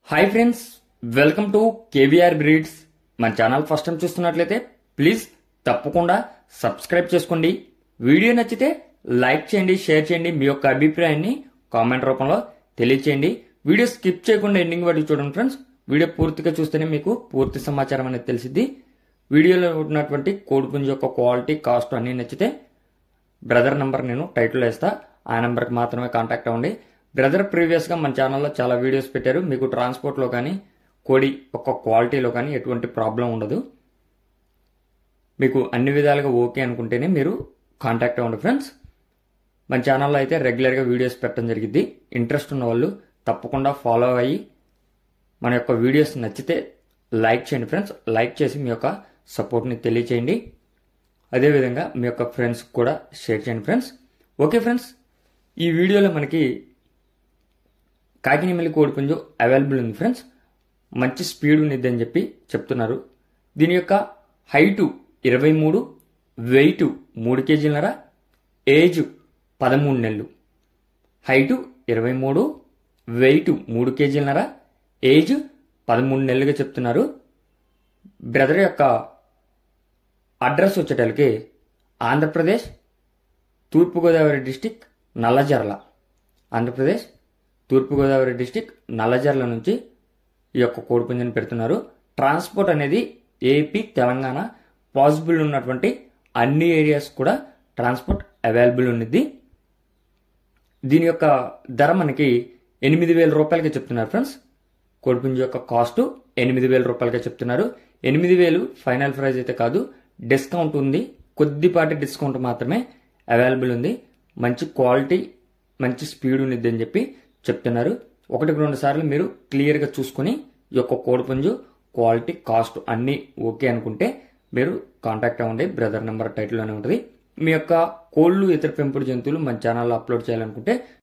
Hi friends, welcome to KVR breeds. మన channel first time చూస్తున్నట్లయితే please తప్పకుండా సబ్స్క్రైబ్ చేసుకోండి. వీడియో నచ్చితే లైక్ చేయండి, షేర్ చేయండి. మీ యొక్క అభిప్రాయాన్ని కామెంట్ రూపంలో తెలియచేయండి. వీడియో స్కిప్ చేయకుండా ఎండింగ్ వరకు చూడండి ఫ్రెండ్స్. వీడియో పూర్తిగా చూస్తేనే మీకు పూర్తి సమాచారం అనేది తెలిసిద్ది. వీడియోలో ఉన్నటువంటి కోడిపుంజు యొక్క క్వాలిటీ, కాస్ట్ అన్నీ నచ్చితే బ్రదర్ నెంబర్ నేను టైటిల్ వేస్తా, ఆ నెంబర్కి మాత్రమే కాంటాక్ట్ అవ్వండి. బ్రదర్ ప్రీవియస్గా మన ఛానల్లో చాలా వీడియోస్ పెట్టారు. మీకు ట్రాన్స్పోర్ట్లో కానీ కోడి యొక్క క్వాలిటీలో కానీ ఎటువంటి ప్రాబ్లం ఉండదు. మీకు అన్ని విధాలుగా ఓకే అనుకుంటేనే మీరు కాంటాక్ట్ అవ్వండి ఫ్రెండ్స్. మన ఛానల్లో అయితే రెగ్యులర్గా వీడియోస్ పెట్టడం జరిగింది. ఇంట్రెస్ట్ ఉన్న వాళ్ళు తప్పకుండా ఫాలో అయ్యి మన యొక్క వీడియోస్ నచ్చితే లైక్ చేయండి ఫ్రెండ్స్. లైక్ చేసి మీ యొక్క సపోర్ట్ని తెలియచేయండి. అదేవిధంగా మీ యొక్క ఫ్రెండ్స్ కూడా షేర్ చేయండి ఫ్రెండ్స్. ఓకే ఫ్రెండ్స్, ఈ వీడియోలో మనకి కాకినేమల్లి కోడిపుంజు అవైలబుల్ ఉంది ఫ్రెండ్స్. మంచి స్పీడ్ ఉన్నది అని చెప్పి చెప్తున్నారు. దీని యొక్క హైటు 23, వెయిట్ 3 కేజీలన్నర, ఏజ్ 13 నెలలు. హైటు 23, వెయిట్ 3 కేజీలన్నర, ఏజ్ 13 నెలలుగా చెప్తున్నారు. బ్రదర్ యొక్క అడ్రస్ వచ్చేటలకి ఆంధ్రప్రదేశ్, తూర్పుగోదావరి డిస్టిక్, నల్లజర్ల. ఆంధ్రప్రదేశ్, తూర్పుగోదావరి డిస్టిక్, నల్లజర్ల నుంచి ఈ యొక్క కోడిపుంజుని పెడుతున్నారు. ట్రాన్స్పోర్ట్ అనేది ఏపీ, తెలంగాణ పాసిబుల్ ఉన్నటువంటి అన్ని ఏరియాస్ కూడా ట్రాన్స్పోర్ట్ అవైలబుల్ ఉన్నది. దీని యొక్క ధర మనకి 8,000 రూపాయలకి చెప్తున్నారు ఫ్రెండ్స్. కోడిపుంజు యొక్క కాస్ట్ 8,000 రూపాయలకి చెప్తున్నారు. 8,000 ఫైనల్ ప్రైస్ అయితే కాదు, డిస్కౌంట్ ఉంది. కొద్దిపాటి డిస్కౌంట్ మాత్రమే అవైలబుల్ ఉంది. మంచి క్వాలిటీ, మంచి స్పీడ్ ఉన్నది అని చెప్పి చెప్తున్నారు. 1-2 సార్లు మీరు క్లియర్గా చూసుకుని ఈ యొక్క కోడిపుంజు క్వాలిటీ, కాస్ట్ అన్నీ ఓకే అనుకుంటే మీరు కాంటాక్ట్ అవ్వండి. బ్రదర్ నెంబర్ టైటిల్లోనే ఉంటుంది. మీ యొక్క కోళ్ళు, ఇతర పెంపుడు జంతువులు మన ఛానల్లో అప్లోడ్ చేయాలనుకుంటే